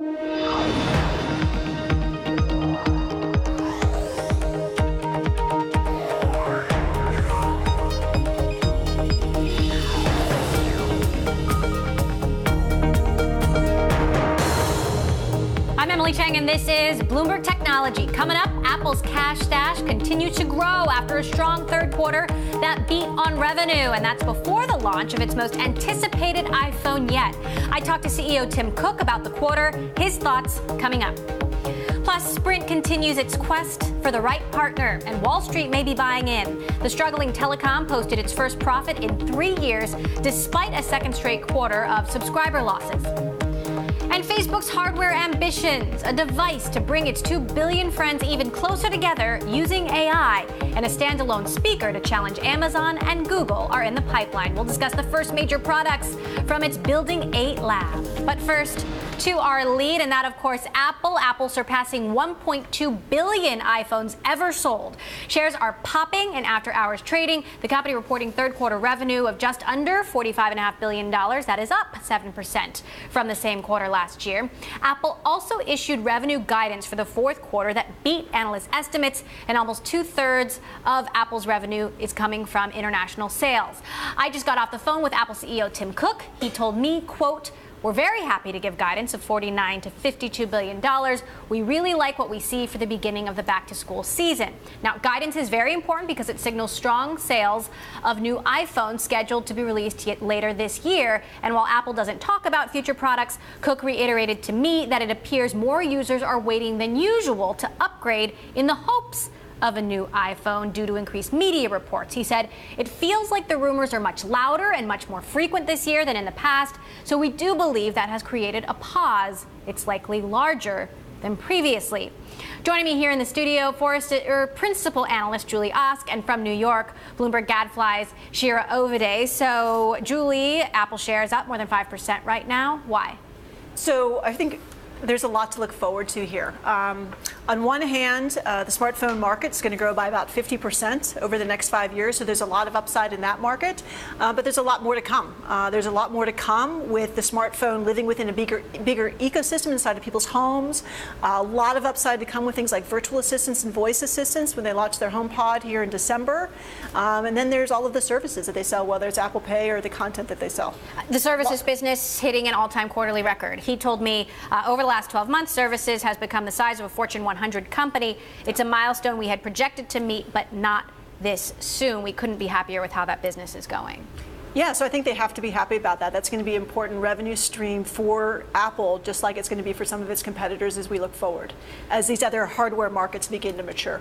I'm Emily Chang, and this is Bloomberg Technology. Coming up, Apple's cash stash continues to grow after a strong third quarter that beat on revenue, and that's before the launch of its most anticipated iPhone yet. I talked to CEO Tim Cook about the quarter, his thoughts coming up. Plus, Sprint continues its quest for the right partner, and Wall Street may be buying in. The struggling telecom posted its first profit in 3 years, despite a second straight quarter of subscriber losses. And Facebook's hardware ambitions, a device to bring its 2 billion friends even closer together using AI, and a standalone speaker to challenge Amazon and Google are in the pipeline. We'll discuss the first major products from its Building 8 lab. But first, to our lead, and that, of course, Apple. Apple surpassing 1.2 billion iPhones ever sold. Shares are popping in after-hours trading. The company reporting third quarter revenue of just under $45.5 billion. That is up 7% from the same quarter last year. Apple also issued revenue guidance for the fourth quarter that beat analyst estimates, and almost 2/3 of Apple's revenue is coming from international sales. I just got off the phone with Apple CEO Tim Cook. He told me, quote, "We're very happy to give guidance of $49 to $52 billion. We really like what we see for the beginning of the back-to-school season." Now, guidance is very important because it signals strong sales of new iPhones scheduled to be released later this year. And while Apple doesn't talk about future products, Cook reiterated to me that it appears more users are waiting than usual to upgrade in the hopes of a new iPhone due to increased media reports. He said, "It feels like the rumors are much louder and much more frequent this year than in the past, so we do believe that has created a pause. It's likely larger than previously." Joining me here in the studio, principal analyst Julie Osk, and from New York, Bloomberg Gadfly's Shira Ovide. So, Julie, Apple shares up more than 5% right now. Why? So I think there's a lot to look forward to here. On one hand, the smartphone market is going to grow by about 50% over the next 5 years, so there's a lot of upside in that market. But there's a lot more to come. There's a lot more to come with the smartphone living within a bigger ecosystem inside of people's homes. A lot of upside to come with things like virtual assistants and voice assistants when they launch their HomePod here in December. And then there's all of the services that they sell, whether it's Apple Pay or the content that they sell. The services business hitting an all-time quarterly record. He told me over the last 12 months, services has become the size of a Fortune 100 company. It's a milestone we had projected to meet, but not this soon. We couldn't be happier with how that business is going. Yeah, so I think they have to be happy about that. That's going to be an important revenue stream for Apple, just like it's going to be for some of its competitors as we look forward, as these other hardware markets begin to mature.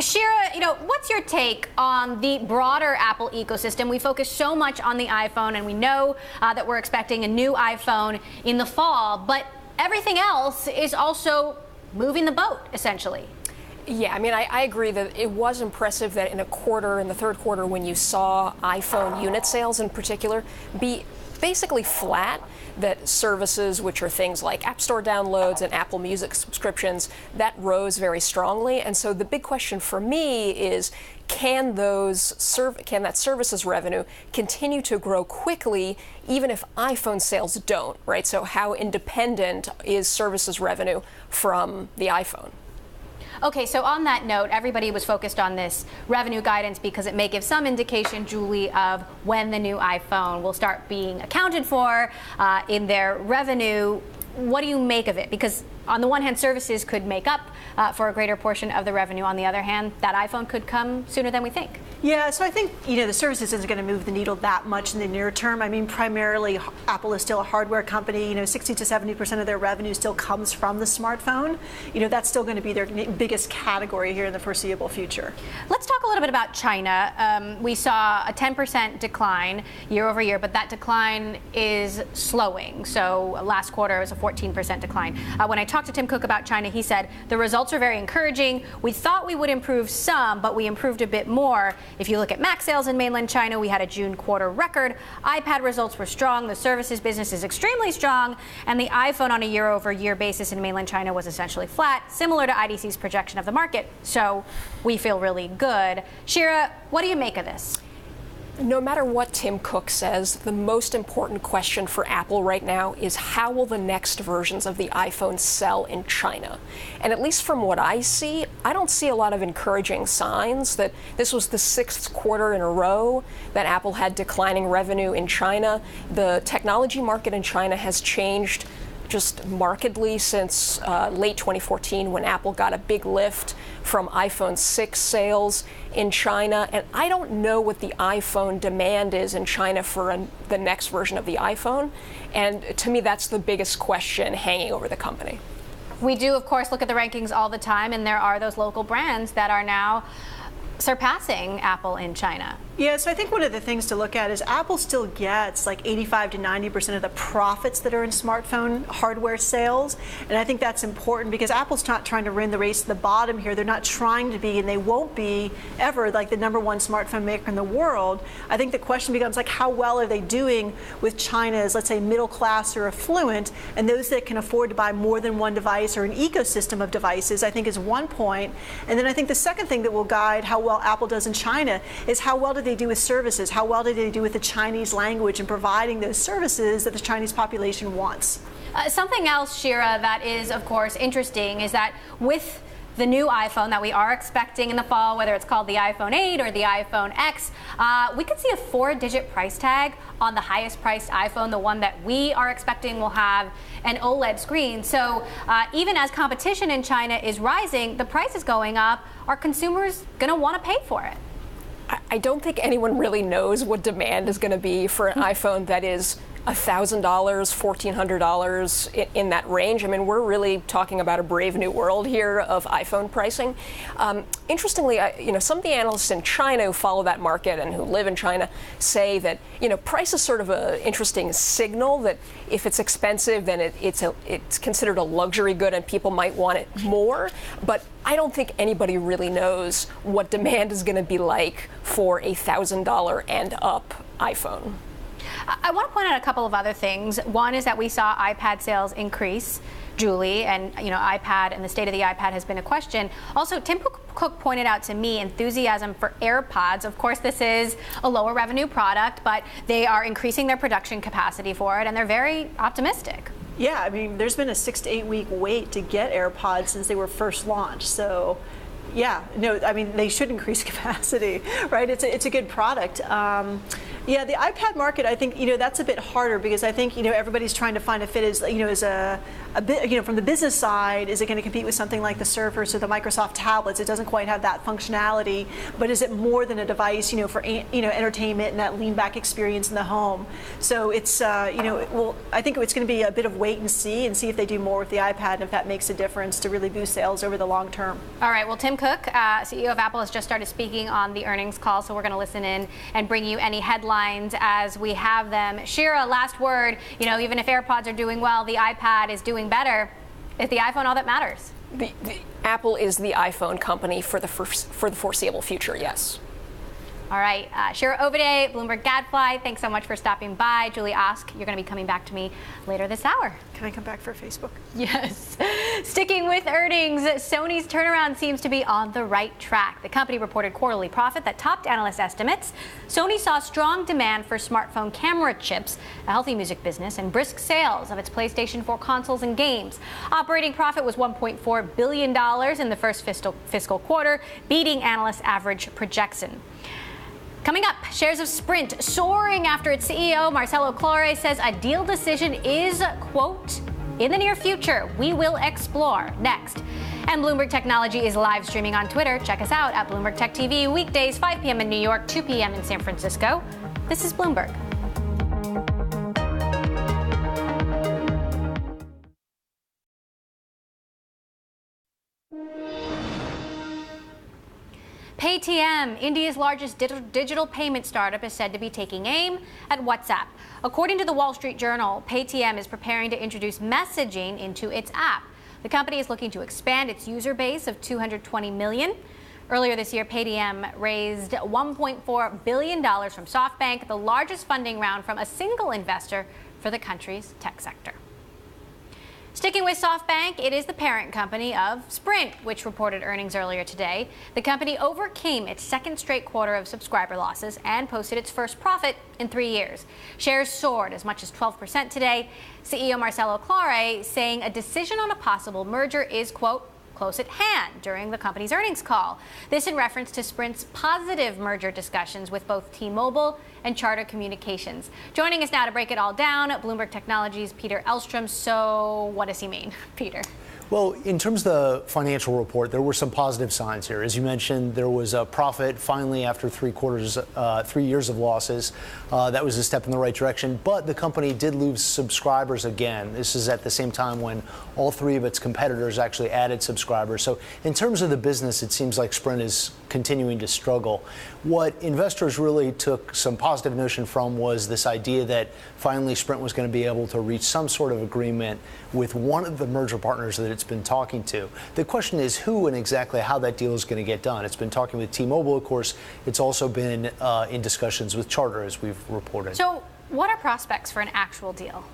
Shira, what's your take on the broader Apple ecosystem? We focus so much on the iPhone, and we know that we're expecting a new iPhone in the fall, but everything else is also moving the boat, essentially. Yeah, I mean, I agree that it was impressive that in the third quarter, when you saw iPhone unit sales in particular be basically flat, that services, which are things like App Store downloads and Apple Music subscriptions, that rose very strongly. And so the big question for me is, can that services revenue continue to grow quickly even if iPhone sales don't, right? So how independent is services revenue from the iPhone? Okay, so on that note, everybody was focused on this revenue guidance because it may give some indication, Julie, of when the new iPhone will start being accounted for in their revenue. What do you make of it? Because on the one hand, services could make up for a greater portion of the revenue. On the other hand, that iPhone could come sooner than we think. Yeah, so I think, the services isn't going to move the needle that much in the near term. I mean, primarily, Apple is still a hardware company. 60 to 70% of their revenue still comes from the smartphone. That's still going to be their biggest category here in the foreseeable future. Let's talk a little bit about China. We saw a 10% decline year over year, but that decline is slowing. So last quarter, it was a 14% decline. When I talked to Tim Cook about China, he said, "The results are very encouraging. We thought we would improve some, but we improved a bit more. If you look at Mac sales in mainland China, we had a June quarter record. iPad results were strong. The services business is extremely strong. And the iPhone on a year-over-year basis in mainland China was essentially flat, similar to IDC's projection of the market. So we feel really good." Shira, what do you make of this? No matter what Tim Cook says, the most important question for Apple right now is how will the next versions of the iPhone sell in China? And at least from what I see, I don't see a lot of encouraging signs that this was the 6th quarter in a row that Apple had declining revenue in China. The technology market in China has changed just markedly since late 2014 when Apple got a big lift from iPhone 6 sales in China. And I don't know what the iPhone demand is in China for the next version of the iPhone. And to me, that's the biggest question hanging over the company. We do, of course, look at the rankings all the time, and there are those local brands that are now surpassing Apple in China. Yeah, so I think one of the things to look at is Apple still gets like 85 to 90% of the profits that are in smartphone hardware sales. And I think that's important because Apple's not trying to win the race to the bottom here. They're not trying to be, and they won't be ever, like the #1 smartphone maker in the world. I think the question becomes like, how well are they doing with China's, let's say, middle class or affluent, and those that can afford to buy more than one device or an ecosystem of devices, I think is one point. And then I think the second thing that will guide how well Apple does in China is how well do they do with services? How well do they do with the Chinese language and providing those services that the Chinese population wants? Something else, Shira, that is, of course, interesting is that with the new iPhone that we are expecting in the fall, whether it's called the iPhone 8 or the iPhone X, we could see a 4-digit price tag on the highest priced iPhone, the one that we are expecting will have an OLED screen. So even as competition in China is rising, the price is going up. Are consumers going to want to pay for it? I don't think anyone really knows what demand is going to be for an iPhone that is $1,000, $1,400 in that range. I mean, we're really talking about a brave new world here of iPhone pricing. Interestingly, some of the analysts in China who follow that market and who live in China say that, price is sort of an interesting signal that if it's expensive, then it's considered a luxury good and people might want it more. But I don't think anybody really knows what demand is going to be like for a $1,000 and up iPhone. I want to point out a couple of other things. One is that we saw iPad sales increase, Julie, and iPad and the state of the iPad has been a question. Also, Tim Cook pointed out to me enthusiasm for AirPods. Of course, this is a lower revenue product, but they are increasing their production capacity for it, and they're very optimistic. Yeah, I mean, there's been a 6 to 8 week wait to get AirPods since they were first launched. So, yeah, no, I mean, they should increase capacity, right? It's a good product. Yeah, the iPad market, I think, that's a bit harder because I think, everybody's trying to find a fit as a bit, from the business side, is it going to compete with something like the Surface or the Microsoft tablets? It doesn't quite have that functionality, but is it more than a device, for, entertainment and that lean back experience in the home? So it's, well, I think it's going to be a bit of wait and see if they do more with the iPad and if that makes a difference to really boost sales over the long term. All right, well, Tim Cook, CEO of Apple, has just started speaking on the earnings call, so we're going to listen in and bring you any headlines as we have them. Shira, last word, even if AirPods are doing well, the iPad is doing better. Is the iPhone all that matters? The Apple is the iPhone company for the foreseeable future, yes. All right, Shira Ovide, Bloomberg Gadfly, thanks so much for stopping by. Julie Osk, you're going to be coming back to me later this hour. Can I come back for Facebook? Yes. Sticking with earnings, Sony's turnaround seems to be on the right track. The company reported quarterly profit that topped analyst estimates. Sony saw strong demand for smartphone camera chips, a healthy music business, and brisk sales of its PlayStation 4 consoles and games. Operating profit was $1.4 billion in the first fiscal quarter, beating analyst average projection. Coming up, shares of Sprint soaring after its CEO, Marcelo Claure, says a deal decision is, quote, in the near future. We will explore next. And Bloomberg Technology is live streaming on Twitter. Check us out at Bloomberg Tech TV, weekdays 5 p.m. in New York, 2 p.m. in San Francisco. This is Bloomberg. Paytm, India's largest digital payment startup, is said to be taking aim at WhatsApp. According to the Wall Street Journal, Paytm is preparing to introduce messaging into its app. The company is looking to expand its user base of 220 million. Earlier this year, Paytm raised $1.4 billion from SoftBank, the largest funding round from a single investor for the country's tech sector. Sticking with SoftBank, it is the parent company of Sprint, which reported earnings earlier today. The company overcame its second straight quarter of subscriber losses and posted its first profit in 3 years. Shares soared as much as 12% today. CEO Marcelo Claure saying a decision on a possible merger is, quote, close at hand during the company's earnings call. This in reference to Sprint's positive merger discussions with both T-Mobile and Charter Communications. Joining us now to break it all down, Bloomberg Technology's Peter Elstrom. So what does he mean, Peter? Well, in terms of the financial report, there were some positive signs here. As you mentioned, there was a profit finally after 3 years of losses. That was a step in the right direction. But the company did lose subscribers again. This is at the same time when all 3 of its competitors actually added subscribers. So in terms of the business, it seems like Sprint is continuing to struggle. What investors really took some positive notion from was this idea that finally Sprint was going to be able to reach some sort of agreement with one of the merger partners that it's been talking to. The question is who and exactly how that deal is going to get done. It's been talking with T-Mobile, of course. It's also been in discussions with Charter, as we've reported. So what are prospects for an actual deal?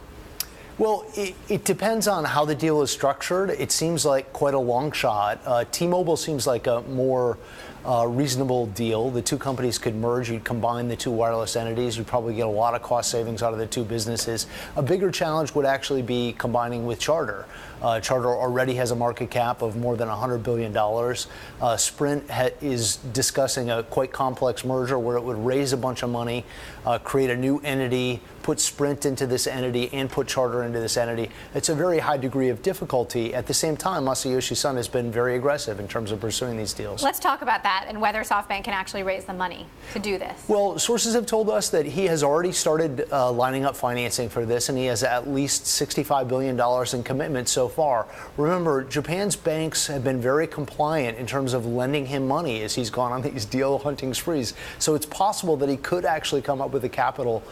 Well, it depends on how the deal is structured. It seems like quite a long shot. T-Mobile seems like a more reasonable deal. The 2 companies could merge. You'd combine the 2 wireless entities. You'd probably get a lot of cost savings out of the 2 businesses. A bigger challenge would actually be combining with Charter. Charter already has a market cap of more than $100 billion. Sprint is discussing a quite complex merger where it would raise a bunch of money, create a new entity, put Sprint into this entity, and put Charter into this entity. It's a very high degree of difficulty. At the same time, Masayoshi Son has been very aggressive in terms of pursuing these deals. Let's talk about that and whether SoftBank can actually raise the money to do this. Well, sources have told us that he has already started lining up financing for this, and he has at least $65 billion in commitments so far. Remember, Japan's banks have been very compliant in terms of lending him money as he's gone on these deal hunting sprees. So it's possible that he could actually come up with the capital,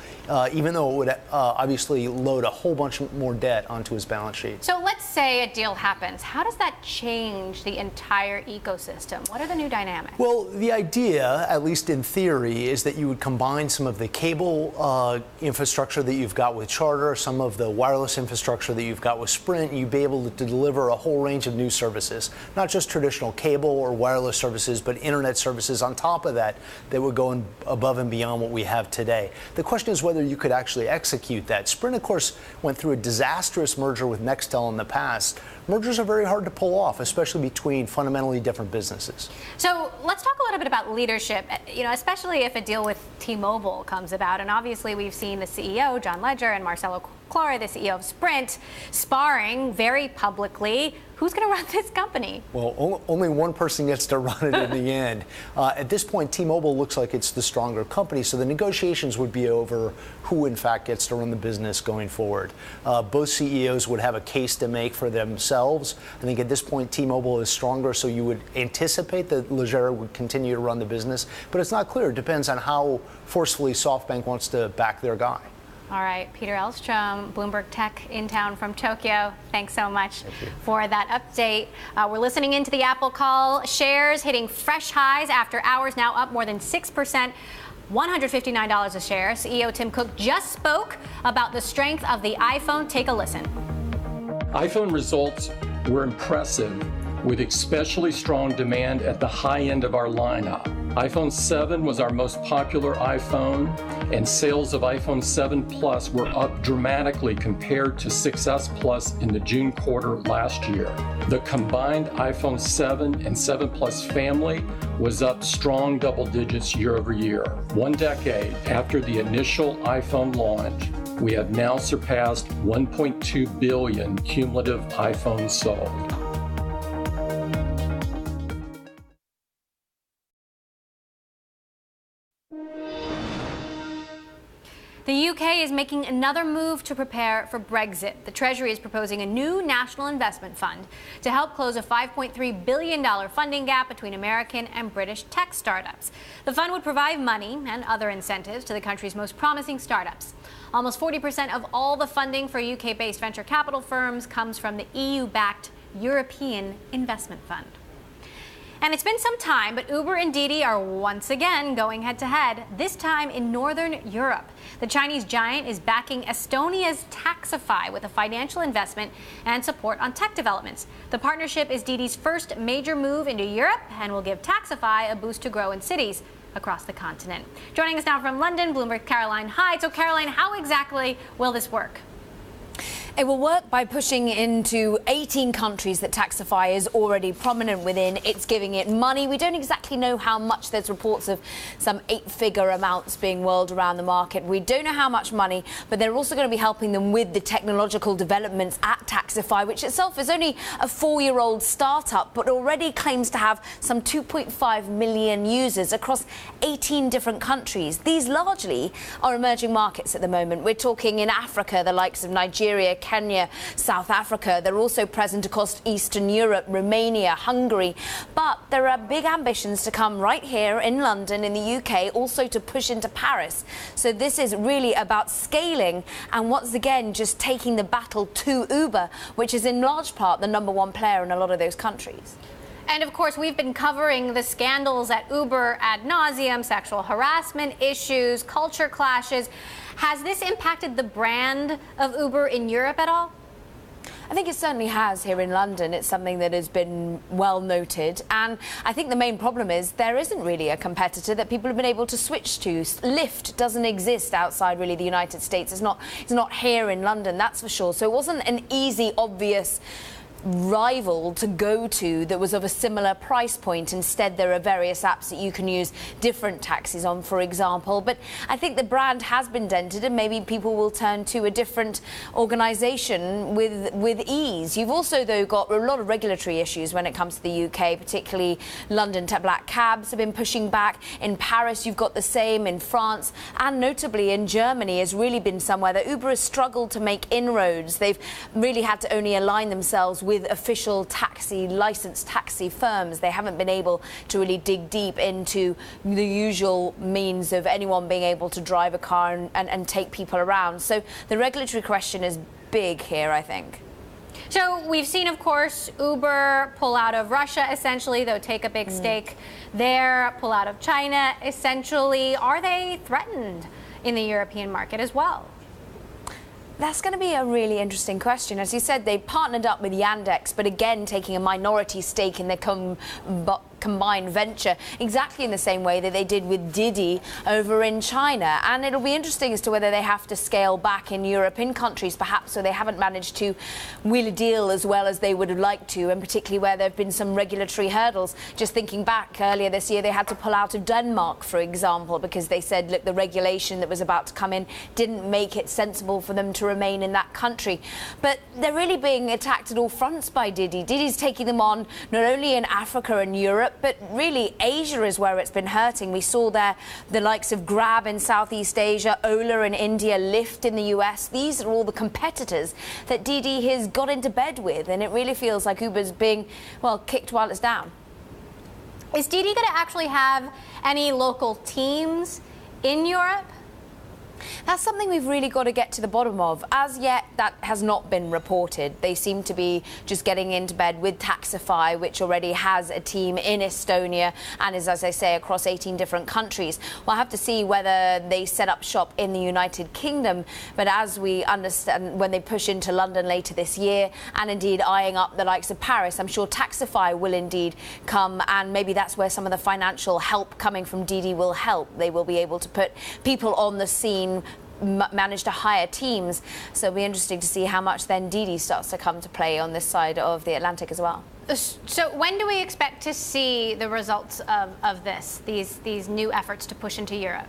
even though it would obviously load a whole bunch more debt onto his balance sheet. So let's say a deal happens. How does that change the entire ecosystem? What are the new dynamics? Well, the idea, at least in theory, is that you would combine some of the cable infrastructure that you've got with Charter, some of the wireless infrastructure that you've got with Sprint, and you'd be able to deliver a whole range of new services, not just traditional cable or wireless services, but internet services on top of that that would go above and beyond what we have today. The question is whether you could actually execute that. Sprint, of course, went through a disastrous merger with Nextel in the past. Mergers are very hard to pull off, especially between fundamentally different businesses. So let's talk a little bit about leadership, especially if a deal with T-Mobile comes about. And obviously, we've seen the CEO, John Ledger, and Marcelo Claure, the CEO of Sprint, sparring very publicly. Who's going to run this company? Well, only one person gets to run it in the end. At this point, T-Mobile looks like it's the stronger company, so the negotiations would be over who, in fact, gets to run the business going forward. Both CEOs would have a case to make for themselves. I think at this point, T-Mobile is stronger, so you would anticipate that Ledger would continue to run the business, but it's not clear. It depends on how forcefully SoftBank wants to back their guy. All right, Peter Elstrom, Bloomberg Tech in town from Tokyo. Thanks so much for that update. We're listening into the Apple call. Shares hitting fresh highs after hours, now up more than 6%, $159 a share. CEO Tim Cook just spoke about the strength of the iPhone. Take a listen. iPhone results were impressive, with especially strong demand at the high end of our lineup. iPhone 7 was our most popular iPhone, and sales of iPhone 7 Plus were up dramatically compared to 6S Plus in the June quarter last year. The combined iPhone 7 and 7 Plus family was up strong double digits year over year. 1 decade after the initial iPhone launch, we have now surpassed 1.2 billion cumulative iPhones sold. The UK is making another move to prepare for Brexit. The Treasury is proposing a new national investment fund to help close a $5.3 billion funding gap between American and British tech startups. The fund would provide money and other incentives to the country's most promising startups. Almost 40% of all the funding for UK-based venture capital firms comes from the EU-backed European Investment Fund. And it's been some time, but Uber and Didi are once again going head-to-head, this time in Northern Europe. The Chinese giant is backing Estonia's Taxify with a financial investment and support on tech developments. The partnership is Didi's first major move into Europe and will give Taxify a boost to grow in cities across the continent. Joining us now from London, Bloomberg Caroline Hyde. So Caroline, how exactly will this work? It will work by pushing into 18 countries that Taxify is already prominent within. It's giving it money. We don't exactly know how much. There's reports of some 8-figure amounts being whirled around the market. We don't know how much money, but they're also going to be helping them with the technological developments at Taxify, which itself is only a 4-year-old startup, but already claims to have some 2.5 million users across 18 different countries. These largely are emerging markets at the moment. We're talking in Africa, the likes of Nigeria, Kenya, South Africa. They're also present across Eastern Europe, Romania, Hungary. But there are big ambitions to come right here in London, in the UK, also to push into Paris. So this is really about scaling and once again just taking the battle to Uber, which is in large part the #1 player in a lot of those countries. And of course, we've been covering the scandals at Uber ad nauseum, sexual harassment issues, culture clashes. Has this impacted the brand of Uber in Europe at all? I think it certainly has here in London. It's something that has been well noted. And I think the main problem is there isn't really a competitor that people have been able to switch to. Lyft doesn't exist outside really the United States. It's not here in London, that's for sure. So it wasn't an easy, obvious rival to go to that was of a similar price point. Instead, there are various apps that you can use different taxis on, for example. But I think the brand has been dented and maybe people will turn to a different organisation with ease. You've also, though, got a lot of regulatory issues when it comes to the UK, particularly London black cabs have been pushing back. In Paris, you've got the same. In France and notably in Germany has really been somewhere that Uber has struggled to make inroads. They've really had to only align themselves with official licensed taxi firms. They haven't been able to really dig deep into the usual means of anyone being able to drive a car and take people around. So the regulatory question is big here, I think. So we've seen, of course, Uber pull out of Russia, essentially, though take a big stake there, pull out of China, essentially. Are they threatened in the European market as well? That's going to be a really interesting question. As you said, they partnered up with Yandex, but again, taking a minority stake in their combined venture, exactly in the same way that they did with Didi over in China. And it'll be interesting as to whether they have to scale back in Europe, in countries perhaps where they haven't managed to wheel a deal as well as they would have liked to, and particularly where there have been some regulatory hurdles. Just thinking back earlier this year, they had to pull out of Denmark, for example, because they said, look, the regulation that was about to come in didn't make it sensible for them to remain in that country. But they're really being attacked at all fronts by Didi. Didi's taking them on not only in Africa and Europe, but really Asia is where it's been hurting. We saw there the likes of Grab in Southeast Asia, Ola in India, Lyft in the US. These are all the competitors that Didi has got into bed with, and it really feels like Uber's being, well, kicked while it's down. Is Didi going to actually have any local teams in Europe? That's something we've really got to get to the bottom of. As yet, that has not been reported. They seem to be just getting into bed with Taxify, which already has a team in Estonia and is, as I say, across 18 different countries. We'll have to see whether they set up shop in the United Kingdom. But as we understand, when they push into London later this year and indeed eyeing up the likes of Paris, I'm sure Taxify will indeed come, and maybe that's where some of the financial help coming from Didi will help. They will be able to put people on the scene, manage to hire teams. So it'll be interesting to see how much then Didi starts to come to play on this side of the Atlantic as well. So when do we expect to see the results of these new efforts to push into Europe?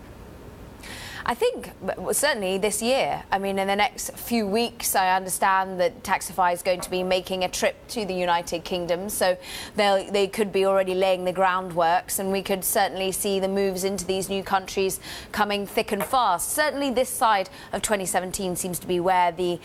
I think certainly this year. I mean, in the next few weeks, I understand that Taxify is going to be making a trip to the United Kingdom, so they could be already laying the groundworks, and we could certainly see the moves into these new countries coming thick and fast. Certainly this side of 2017 seems to be where the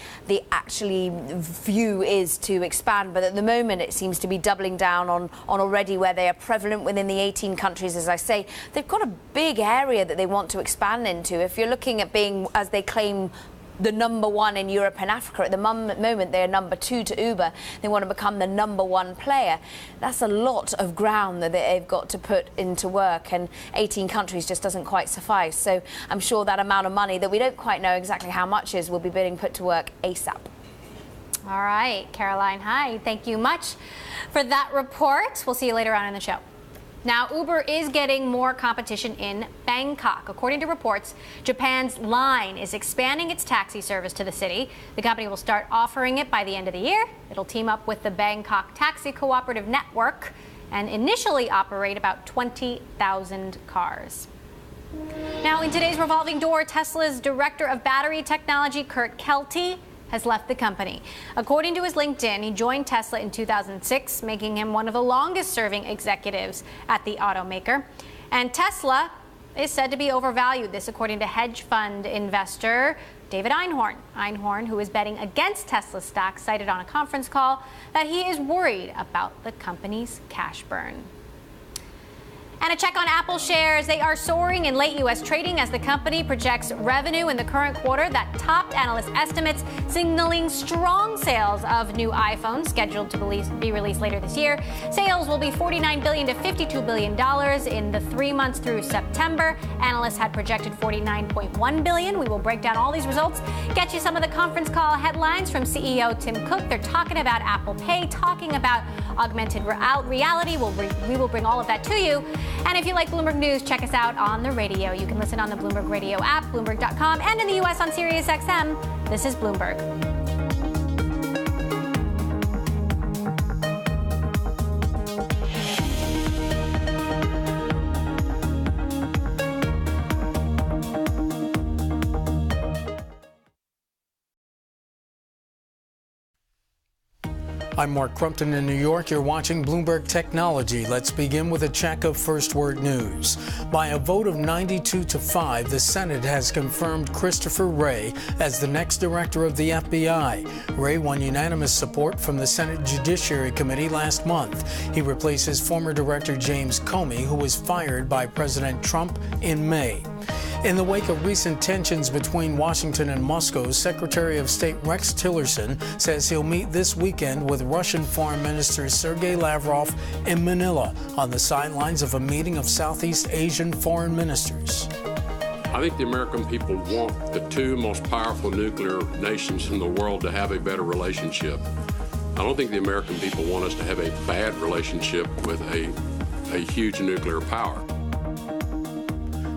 actually view is to expand, but at the moment it seems to be doubling down on already where they are prevalent within the 18 countries. As I say, they've got a big area that they want to expand into. If you're looking at being, as they claim, the number one in Europe and Africa. At the moment, they're number 2 to Uber. They want to become the number 1 player. That's a lot of ground that they've got to put into work, and 18 countries just doesn't quite suffice. So I'm sure that amount of money that we don't quite know exactly how much is will be being put to work ASAP. All right, Caroline Hyde, thank you much for that report. We'll see you later on in the show. Now, Uber is getting more competition in Bangkok. According to reports, Japan's Line is expanding its taxi service to the city. The company will start offering it by the end of the year. It'll team up with the Bangkok Taxi Cooperative Network and initially operate about 20,000 cars. Now, in today's revolving door, Tesla's director of battery technology, Kurt Kelty, has left the company. According to his LinkedIn, he joined Tesla in 2006, making him one of the longest-serving executives at the automaker. And Tesla is said to be overvalued. This, according to hedge fund investor David Einhorn. Einhorn, who is betting against Tesla stock, cited on a conference call that he is worried about the company's cash burn. And a check on Apple shares. They are soaring in late U.S. trading as the company projects revenue in the current quarter that topped analyst estimates, signaling strong sales of new iPhones scheduled to be released later this year. Sales will be $49 billion to $52 billion in the 3 months through September. Analysts had projected $49.1 billion. We will break down all these results, get you some of the conference call headlines from CEO Tim Cook. They're talking about Apple Pay, talking about augmented reality. We will bring all of that to you. And if you like Bloomberg News, check us out on the radio. You can listen on the Bloomberg Radio app, Bloomberg.com, and in the U.S. on Sirius XM. This is Bloomberg. I'm Mark Crumpton in New York. You're watching Bloomberg Technology. Let's begin with a check of First Word News. By a vote of 92 to 5, the Senate has confirmed Christopher Wray as the next director of the FBI. Wray won unanimous support from the Senate Judiciary Committee last month. He replaces former director James Comey, who was fired by President Trump in May. In the wake of recent tensions between Washington and Moscow, Secretary of State Rex Tillerson says he'll meet this weekend with Russian Foreign Minister Sergei Lavrov in Manila on the sidelines of a meeting of Southeast Asian foreign ministers. I think the American people want the two most powerful nuclear nations in the world to have a better relationship. I don't think the American people want us to have a bad relationship with a huge nuclear power.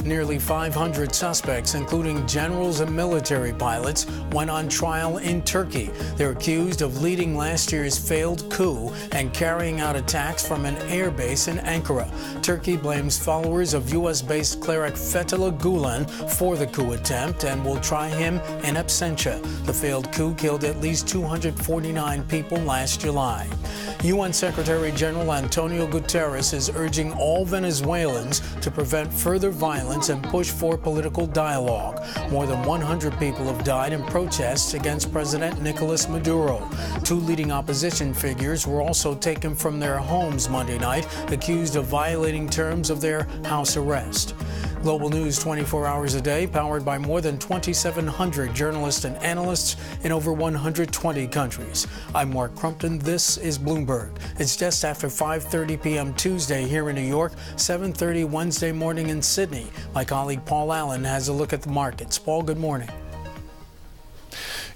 Nearly 500 suspects, including generals and military pilots, went on trial in Turkey. They're accused of leading last year's failed coup and carrying out attacks from an airbase in Ankara. Turkey blames followers of U.S.-based cleric Fethullah Gulen for the coup attempt and will try him in absentia. The failed coup killed at least 249 people last July. UN Secretary General Antonio Guterres is urging all Venezuelans to prevent further violence and push for political dialogue. More than 100 people have died in protests against President Nicolas Maduro. Two leading opposition figures were also taken from their homes Monday night, accused of violating terms of their house arrest. Global news 24 hours a day, powered by more than 2,700 journalists and analysts in over 120 countries. I'm Mark Crumpton. This is Bloomberg. It's just after 5:30 p.m. Tuesday here in New York, 7:30 Wednesday morning in Sydney. My colleague Paul Allen has a look at the markets. Paul, good morning.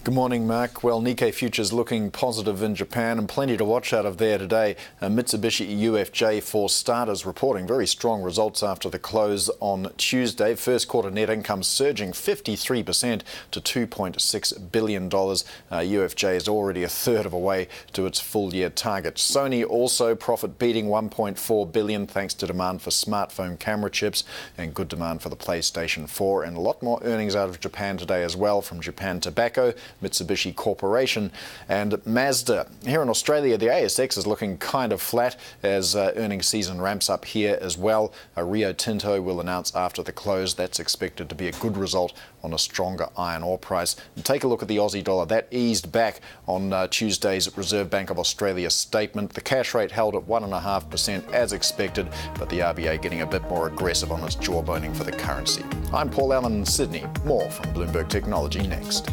Good morning, Mark. Well, Nikkei futures looking positive in Japan and plenty to watch out of there today. Mitsubishi UFJ, for starters, reporting very strong results after the close on Tuesday. First quarter net income surging 53% to $2.6 billion. UFJ is already a third of a way to its full year target. Sony also profit beating $1.4 billion thanks to demand for smartphone camera chips and good demand for the PlayStation 4, and a lot more earnings out of Japan today as well from Japan Tobacco. Mitsubishi Corporation, and Mazda. Here in Australia, the ASX is looking kind of flat as earnings season ramps up here as well. Rio Tinto will announce after the close. That's expected to be a good result on a stronger iron ore price. And take a look at the Aussie dollar. That eased back on Tuesday's Reserve Bank of Australia statement. The cash rate held at 1.5% as expected, but the RBA getting a bit more aggressive on its jawboning for the currency. I'm Paul Allen in Sydney. More from Bloomberg Technology next.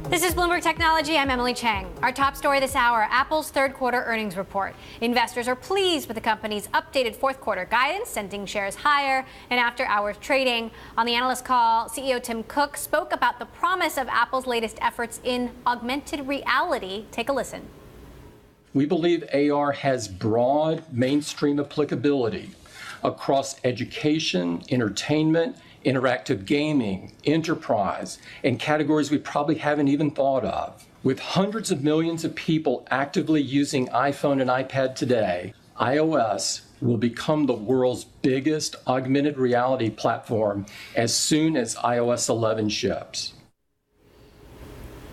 This is Bloomberg Technology. I'm Emily Chang. Our top story this hour, Apple's third quarter earnings report. Investors are pleased with the company's updated fourth quarter guidance, sending shares higher in after-hours trading. On the analyst call, CEO Tim Cook spoke about the promise of Apple's latest efforts in augmented reality. Take a listen. We believe AR has broad mainstream applicability across education, entertainment, interactive gaming, enterprise, and categories we probably haven't even thought of. With hundreds of millions of people actively using iPhone and iPad today, iOS will become the world's biggest augmented reality platform as soon as iOS 11 ships.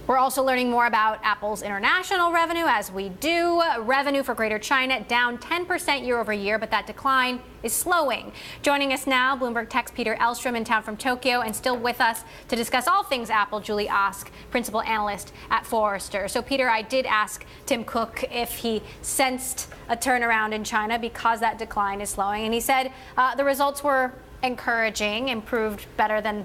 We're also learning more about Apple's international revenue as we do. Revenue for Greater China down 10% year over year, but that decline is slowing. Joining us now, Bloomberg Tech's Peter Elstrom in town from Tokyo, and still with us to discuss all things Apple, Julie Osk, principal analyst at Forrester. So, Peter, I did ask Tim Cook if he sensed a turnaround in China because that decline is slowing, and he said the results were encouraging, improved better than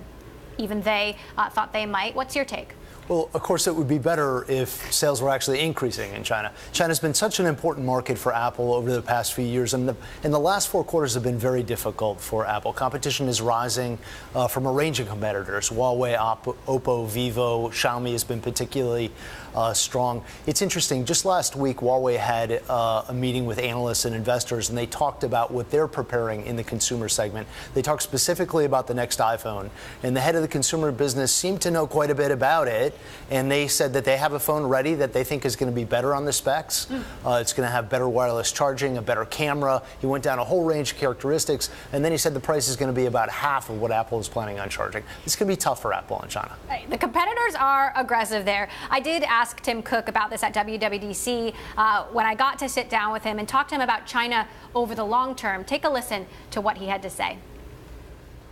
even they thought they might. What's your take? Well, of course, it would be better if sales were actually increasing in China. China's been such an important market for Apple over the past few years, and the last 4 quarters have been very difficult for Apple. Competition is rising from a range of competitors. Huawei, Oppo, Vivo, Xiaomi has been particularly strong. It's interesting. Just last week, Huawei had a meeting with analysts and investors, and they talked about what they're preparing in the consumer segment. They talked specifically about the next iPhone, and the head of the consumer business seemed to know quite a bit about it. And they said that they have a phone ready that they think is going to be better on the specs. It's going to have better wireless charging, a better camera. He went down a whole range of characteristics. And then he said the price is going to be about half of what Apple is planning on charging. It's going to be tough for Apple in China. The competitors are aggressive there. I did ask Tim Cook about this at WWDC when I got to sit down with him and talk to him about China over the long term. Take a listen to what he had to say.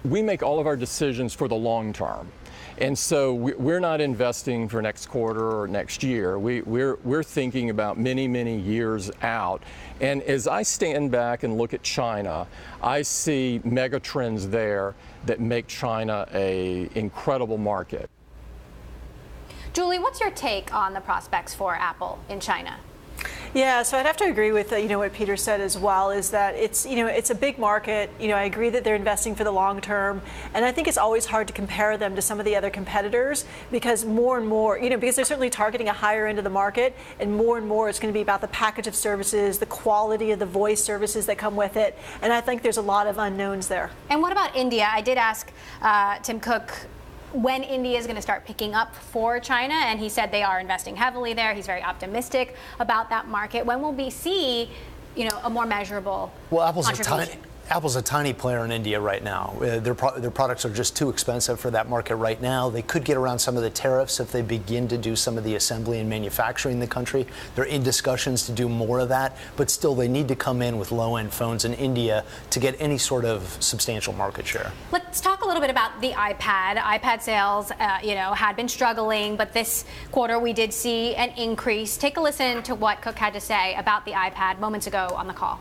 We make all of our decisions for the long term. And so we're not investing for next quarter or next year. We're thinking about many, many years out. And as I stand back and look at China, I see mega trends there that make China an incredible market. Julie, what's your take on the prospects for Apple in China? Yeah, so I'd have to agree with what Peter said as well. Is that it's it's a big market. I agree that they're investing for the long term, and I think it's always hard to compare them to some of the other competitors because more and more because they're certainly targeting a higher end of the market, and more it's going to be about the package of services, the quality of the voice services that come with it, and I think there's a lot of unknowns there. And what about India? I did ask Tim Cook when India is going to start picking up for China, and he said they are investing heavily there. He's very optimistic about that market. When will we see, a more measurable contribution? Apple's a tiny player in India right now. Their products are just too expensive for that market right now. They could get around some of the tariffs if they begin to do some of the assembly and manufacturing in the country. They're in discussions to do more of that, but still they need to come in with low-end phones in India to get any sort of substantial market share. Let's talk a little bit about the iPad. iPad sales, had been struggling, but this quarter we did see an increase. Take a listen to what Cook had to say about the iPad moments ago on the call.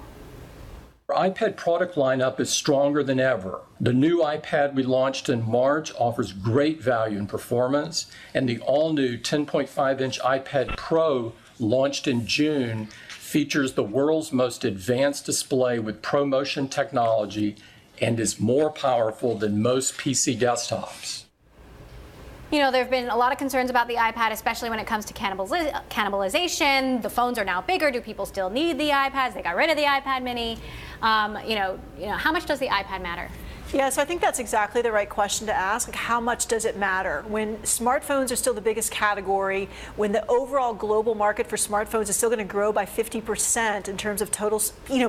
Our iPad product lineup is stronger than ever. The new iPad we launched in March offers great value and performance, and the all-new 10.5-inch iPad Pro launched in June features the world's most advanced display with ProMotion technology and is more powerful than most PC desktops. There have been a lot of concerns about the iPad, especially when it comes to cannibalization. The phones are now bigger. Do people still need the iPads? They got rid of the iPad mini. How much does the iPad matter? Yeah, so I think that's exactly the right question to ask. Like, how much does it matter? When smartphones are still the biggest category, when the overall global market for smartphones is still going to grow by 50% in terms of total,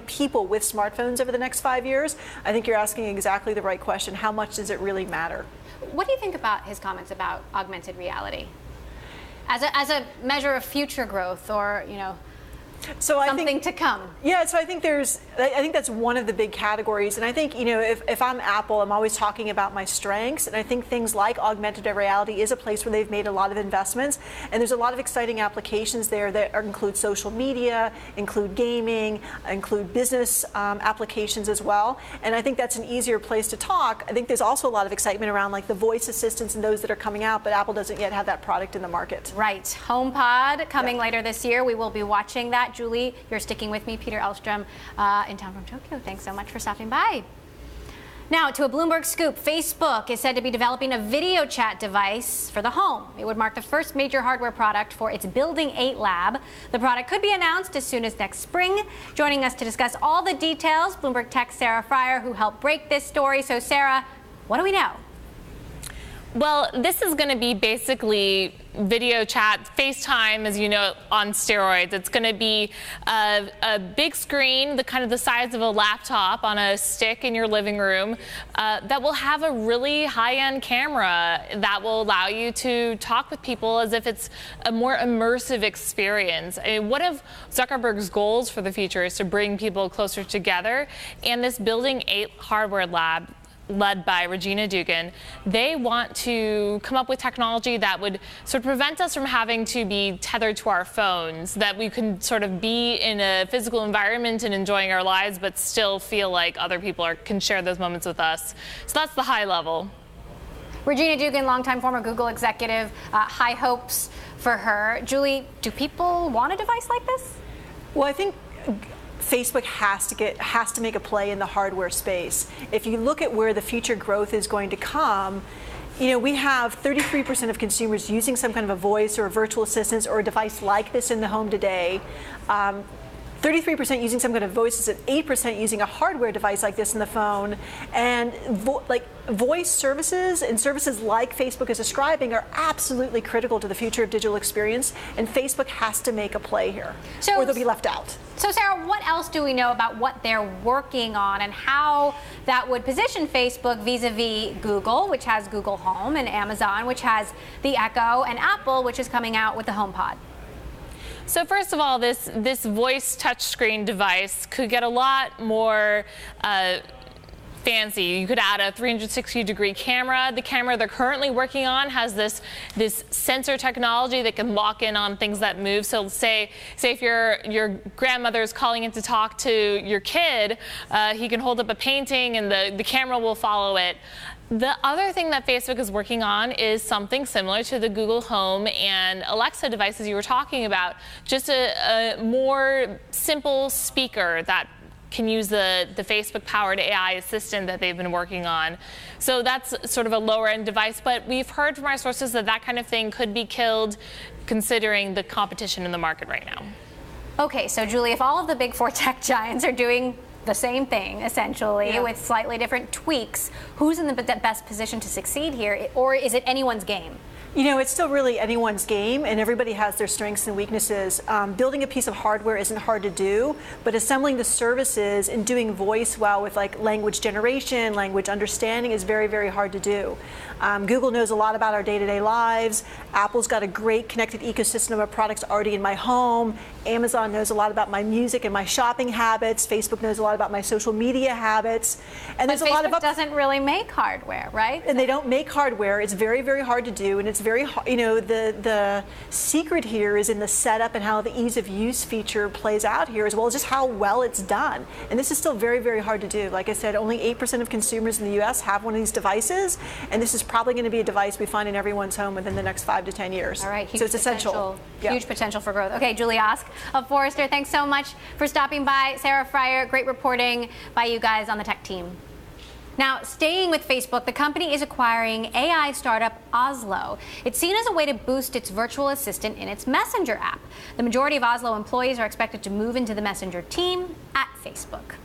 people with smartphones over the next 5 years, I think you're asking exactly the right question. How much does it really matter? What do you think about his comments about augmented reality as a measure of future growth, or So something to come? Yeah, so I think that's one of the big categories. And I think, if I'm Apple, I'm always talking about my strengths. And I think things like augmented reality is a place where they've made a lot of investments. And there's a lot of exciting applications there that include social media, include gaming, include business applications as well. And I think that's an easier place to talk. I think there's also a lot of excitement around like the voice assistants and those that are coming out, but Apple doesn't yet have that product in the market. Right. HomePod coming later this year. We will be watching that. Julie, you're sticking with me. Peter Elstrom in town from Tokyo. Thanks so much for stopping by. Now, to a Bloomberg scoop, Facebook is said to be developing a video chat device for the home. It would mark the first major hardware product for its Building 8 lab. The product could be announced as soon as next spring. Joining us to discuss all the details, Bloomberg Tech's Sarah Fryer, who helped break this story. So, Sarah, what do we know? Well, this is going to be basically video chat, FaceTime, as you know, on steroids. It's going to be a big screen, the size of a laptop on a stick in your living room, that will have a really high-end camera that will allow you to talk with people as if it's a more immersive experience. I mean, one of Zuckerberg's goals for the future is to bring people closer together, and this Building 8 hardware lab, led by Regina Dugan, they want to come up with technology that would sort of prevent us from having to be tethered to our phones, that we can sort of be in a physical environment and enjoying our lives, but still feel like other people can share those moments with us. So that's the high level. Regina Dugan, longtime former Google executive, high hopes for her. Julie, do people want a device like this? Well, I think Facebook has to make a play in the hardware space. If you look at where the future growth is going to come, we have 33% of consumers using some kind of a voice or a virtual assistant or a device like this in the home today. 33% using some kind of voice assistant, 8% using a hardware device like this in the phone, and voice services and services like Facebook is describing are absolutely critical to the future of digital experience, and Facebook has to make a play here, or they'll be left out. So, Sarah, what else do we know about what they're working on and how that would position Facebook vis-a-vis Google, which has Google Home, and Amazon, which has the Echo, and Apple, which is coming out with the HomePod? So first of all, this voice touchscreen device could get a lot more fancy. You could add a 360-degree camera. The camera they're currently working on has this sensor technology that can lock in on things that move. So say if your grandmother is calling in to talk to your kid, he can hold up a painting and the camera will follow it. The other thing that Facebook is working on is something similar to the Google Home and Alexa devices you were talking about, just a more simple speaker that can use the Facebook-powered AI assistant that they've been working on. So that's sort of a lower-end device, but we've heard from our sources that kind of thing could be killed considering the competition in the market right now. Okay, so Julie, if all of the big four tech giants are doing the same thing, essentially, with slightly different tweaks, who's in the best position to succeed here, or is it anyone's game? It's still really anyone's game, and everybody has their strengths and weaknesses. Building a piece of hardware isn't hard to do, but assembling the services and doing voice well with language generation, language understanding is very, very hard to do. Google knows a lot about our day-to-day lives. Apple's got a great connected ecosystem of products already in my home. Amazon knows a lot about my music and my shopping habits. Facebook knows a lot about my social media habits. And there's a lot of doesn't really make hardware, right? And they don't make hardware. It's very, very hard to do, and it's very hard. The secret here is in the setup and how the ease of use feature plays out here, as well as just how well it's done. And this is still very, very hard to do. Like I said, only 8% of consumers in the U.S. have one of these devices, and this is probably going to be a device we find in everyone's home within the next 5 to 10 years. All right, so it's essential. Huge potential for growth. Okay, Julie Osk of Forrester, thanks so much for stopping by. Sarah Fryer, great reporting by you guys on the tech team. Now, staying with Facebook, the company is acquiring AI startup Oslo. It's seen as a way to boost its virtual assistant in its Messenger app. The majority of Oslo employees are expected to move into the Messenger team at Facebook.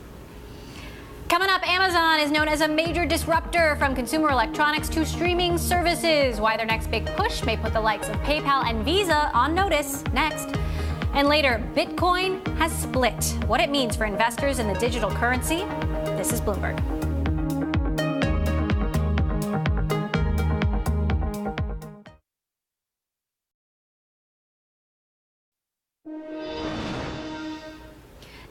Coming up, Amazon is known as a major disruptor from consumer electronics to streaming services. Why their next big push may put the likes of PayPal and Visa on notice. Next. And later, Bitcoin has split. What it means for investors in the digital currency. This is Bloomberg.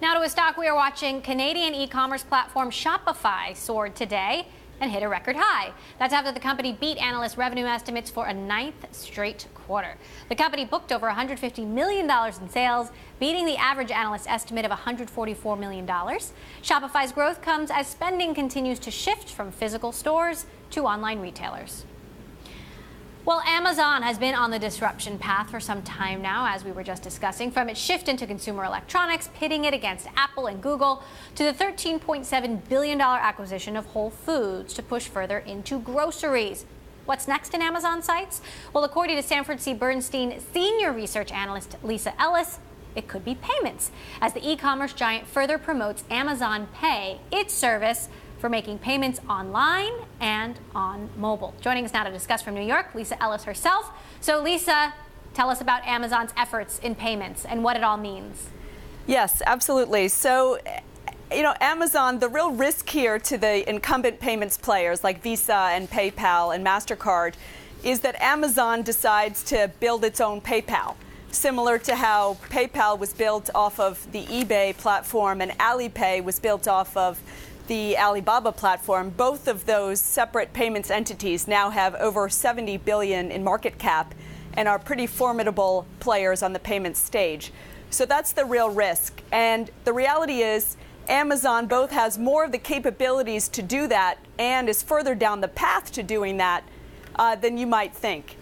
Now to a stock we are watching. Canadian e-commerce platform Shopify soared today and hit a record high. That's after the company beat analyst revenue estimates for a 9th straight quarter. The company booked over $150 million in sales, beating the average analyst estimate of $144 million. Shopify's growth comes as spending continues to shift from physical stores to online retailers. Well, Amazon has been on the disruption path for some time now, as we were just discussing, from its shift into consumer electronics, pitting it against Apple and Google, to the $13.7 billion acquisition of Whole Foods to push further into groceries. What's next in Amazon sites? Well, according to Sanford C. Bernstein senior research analyst Lisa Ellis, it could be payments, as the e-commerce giant further promotes Amazon Pay, its service for making payments online and on mobile. Joining us now to discuss from New York, Lisa Ellis herself. So Lisa, tell us about Amazon's efforts in payments and what it all means. Yes, absolutely. So, Amazon, the real risk here to the incumbent payments players like Visa and PayPal and MasterCard is that Amazon decides to build its own PayPal, similar to how PayPal was built off of the eBay platform and Alipay was built off of the Alibaba platform. Both of those separate payments entities now have over $70 billion in market cap and are pretty formidable players on the payments stage. So that's the real risk. And the reality is Amazon both has more of the capabilities to do that and is further down the path to doing that than you might think.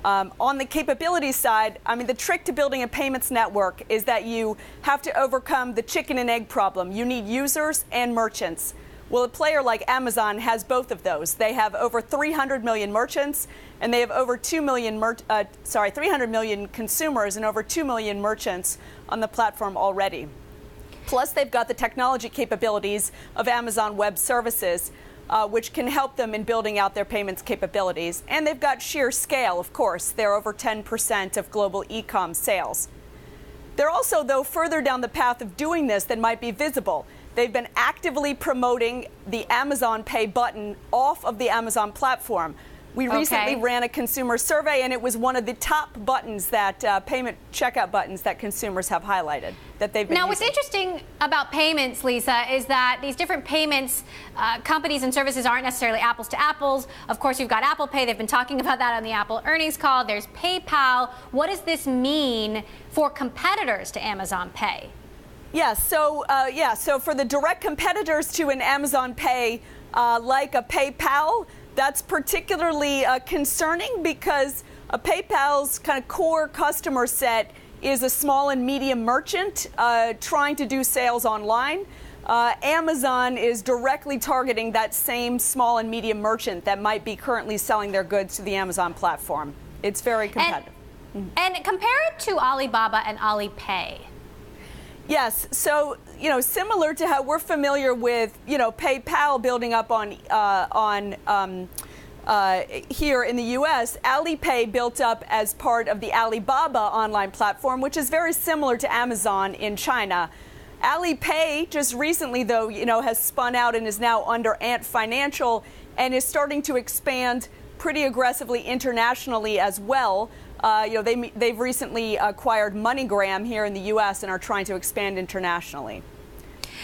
On the capabilities side, the trick to building a payments network is that you have to overcome the chicken and egg problem. You need users and merchants. Well, a player like Amazon has both of those. They have over 300 million merchants, and they have over 300 million consumers and over 2 million merchants on the platform already. Plus, they've got the technology capabilities of Amazon Web Services, which can help them in building out their payments capabilities. And they've got sheer scale, of course. They're over 10% of global e-com sales. They're also, though, further down the path of doing this than might be visible. They've been actively promoting the Amazon Pay button off of the Amazon platform. We recently ran a consumer survey, and it was one of the top buttons that payment checkout buttons that consumers have highlighted that they've been using. What's interesting about payments, Lisa, is that these different payments companies and services aren't necessarily apples to apples. Of course, you've got Apple Pay. They've been talking about that on the Apple earnings call. There's PayPal. What does this mean for competitors to Amazon Pay? So for the direct competitors to an Amazon Pay, like a PayPal, that's particularly concerning because PayPal's kind of core customer set is a small and medium merchant trying to do sales online. Amazon is directly targeting that same small and medium merchant that might be currently selling their goods to the Amazon platform. It's very competitive. And compare it to Alibaba and Alipay. Yes, so similar to how we're familiar with PayPal building up on here in the U.S., Alipay built up as part of the Alibaba online platform, which is very similar to Amazon in China. Alipay just recently, though, has spun out and is now under Ant Financial and is starting to expand pretty aggressively internationally as well. They've recently acquired MoneyGram here in the U.S. and are trying to expand internationally.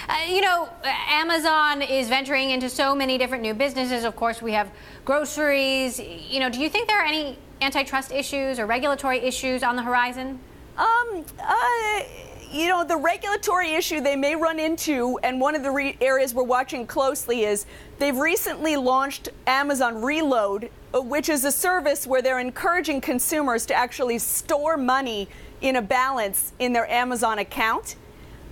Amazon is venturing into so many different new businesses. Of course, we have groceries. Do you think there are any antitrust issues or regulatory issues on the horizon? The regulatory issue they may run into, and one of the areas we're watching closely is they've recently launched Amazon Reload, which is a service where they're encouraging consumers to actually store money in a balance in their Amazon account.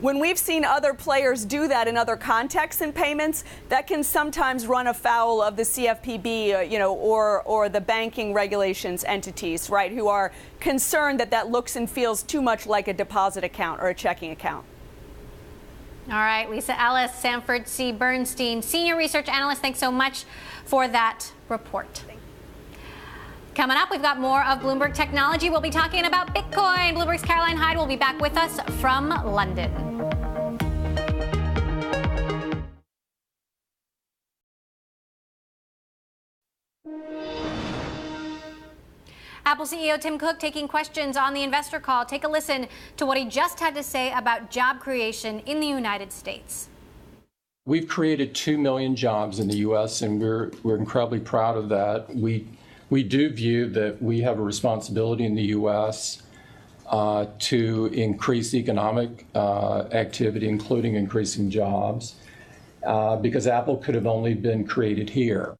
When we've seen other players do that in other contexts in payments, that can sometimes run afoul of the CFPB, or the banking regulations entities, right, who are concerned that looks and feels too much like a deposit account or a checking account. All right, Lisa Ellis, Sanford C. Bernstein, Senior Research Analyst, thanks so much for that report. Coming up, we've got more of Bloomberg Technology. We'll be talking about Bitcoin. Bloomberg's Caroline Hyde will be back with us from London. Apple CEO Tim Cook taking questions on the investor call. Take a listen to what he just had to say about job creation in the United States. We've created 2 million jobs in the U.S., and we're incredibly proud of that. We do view that we have a responsibility in the U.S. To increase economic activity, including increasing jobs, because Apple could have only been created here.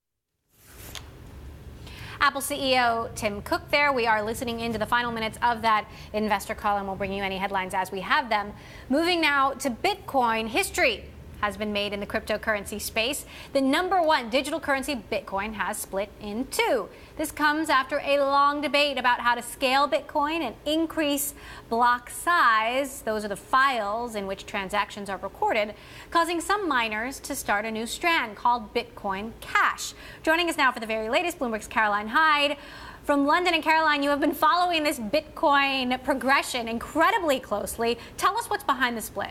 Apple CEO Tim Cook there. We are listening into the final minutes of that investor call, and we'll bring you any headlines as we have them. Moving now to Bitcoin. History has been made in the cryptocurrency space. The #1 digital currency, Bitcoin, has split in two. This comes after a long debate about how to scale Bitcoin and increase block size. Those are the files in which transactions are recorded, causing some miners to start a new strand called Bitcoin Cash. Joining us now for the very latest, Bloomberg's Caroline Hyde. From London. And Caroline, you have been following this Bitcoin progression incredibly closely. Tell us what's behind the split.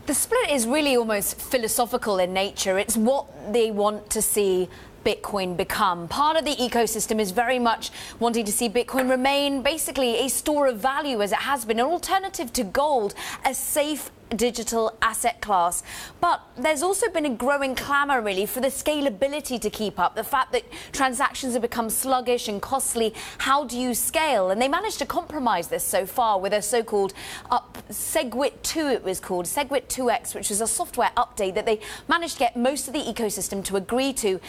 The split is really almost philosophical in nature. It's what they want to see Bitcoin become. Part of the ecosystem is very much wanting to see Bitcoin remain basically a store of value, as it has been, an alternative to gold, a safe digital asset class. But there's also been a growing clamour really for the scalability to keep up, the fact that transactions have become sluggish and costly. How do you scale? And they managed to compromise this so far with a so-called SegWit 2, it was called, SegWit 2X, which was a software update that they managed to get most of the ecosystem to agree to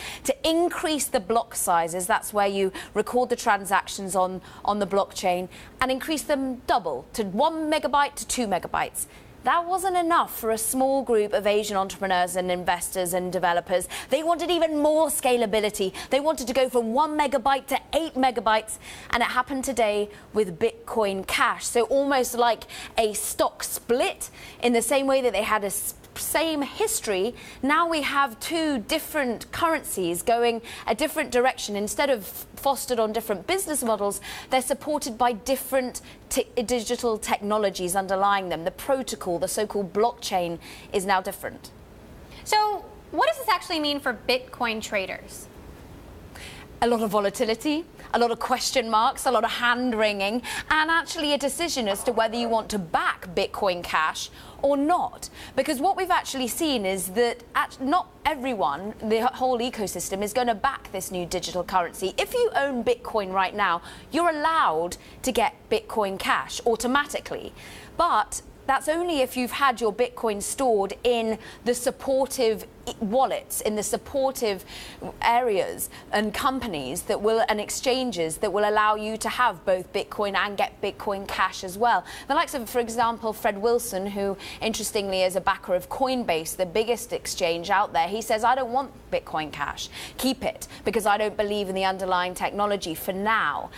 increase the block sizes. That's where you record the transactions on the blockchain, and increase them double, to 1 megabyte to 2 megabytes. That wasn't enough for a small group of Asian entrepreneurs and investors and developers. They wanted even more scalability. They wanted to go from 1 megabyte to 8 megabytes, and it happened today with Bitcoin Cash. So almost like a stock split, in the same way that they had a same history. Now we have two different currencies going a different direction. Instead of fostered on different business models, they're supported by different digital technologies underlying them. The protocol, the so-called blockchain, is now different. So what does this actually mean for Bitcoin traders? A lot of volatility, a lot of question marks, a lot of hand-wringing, and actually a decision as to whether you want to back Bitcoin Cash or not. Because what we've actually seen is that not everyone, the whole ecosystem, is going to back this new digital currency. If you own Bitcoin right now, you're allowed to get Bitcoin Cash automatically. But that's only if you've had your Bitcoin stored in the supportive wallets, in the supportive areas and companies that will, and exchanges that will allow you to have both Bitcoin and get Bitcoin Cash as well. The likes of, for example, Fred Wilson, who interestingly is a backer of Coinbase, the biggest exchange out there. He says, I don't want Bitcoin Cash. Keep it, because I don't believe in the underlying technology for now.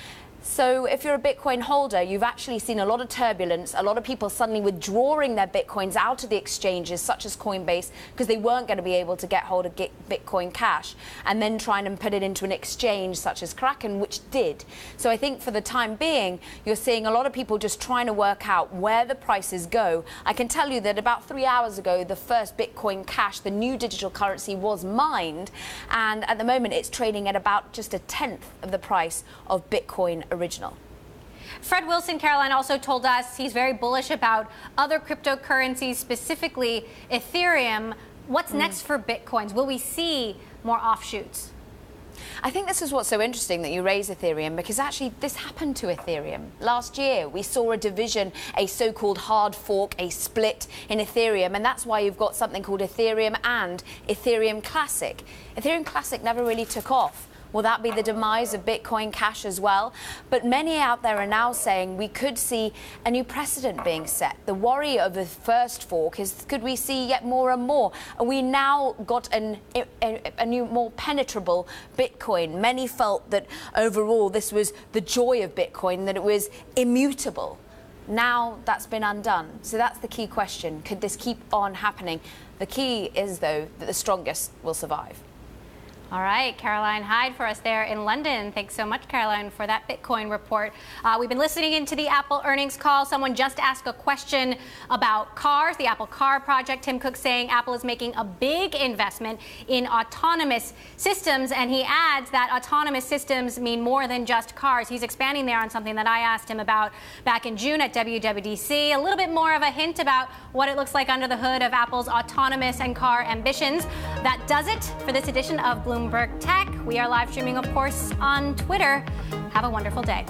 So if you're a Bitcoin holder, you've actually seen a lot of turbulence, a lot of people suddenly withdrawing their Bitcoins out of the exchanges such as Coinbase because they weren't going to be able to get hold of Bitcoin Cash, and then trying to put it into an exchange such as Kraken, which did. So I think for the time being, you're seeing a lot of people just trying to work out where the prices go. I can tell you that about 3 hours ago, the first Bitcoin Cash, the new digital currency, was mined, and at the moment it's trading at about just 1/10 of the price of Bitcoin original. Fred Wilson, Caroline, also told us he's very bullish about other cryptocurrencies, specifically Ethereum. What's next for Bitcoins? Will we see more offshoots? I think this is what's so interesting that you raise Ethereum, because actually this happened to Ethereum. Last year, we saw a division, a so-called hard fork, a split in Ethereum, and that's why you've got something called Ethereum and Ethereum Classic. Ethereum Classic never really took off. Will that be the demise of Bitcoin Cash as well? But many out there are now saying we could see a new precedent being set. The worry of the first fork is, could we see yet more and more? We now got a new, more penetrable Bitcoin. Many felt that overall this was the joy of Bitcoin, that it was immutable. Now that's been undone. So that's the key question. Could this keep on happening? The key is, though, that the strongest will survive. All right, Caroline Hyde for us there in London. Thanks so much, Caroline, for that Bitcoin report. We've been listening into the Apple earnings call. Someone just asked a question about cars, the Apple Car project. Tim Cook saying Apple is making a big investment in autonomous systems, and he adds that autonomous systems mean more than just cars. He's expanding there on something that I asked him about back in June at WWDC. A little bit more of a hint about what it looks like under the hood of Apple's autonomous and car ambitions. That does it for this edition of Bloomberg Tech. We are live streaming, of course, on Twitter. Have a wonderful day.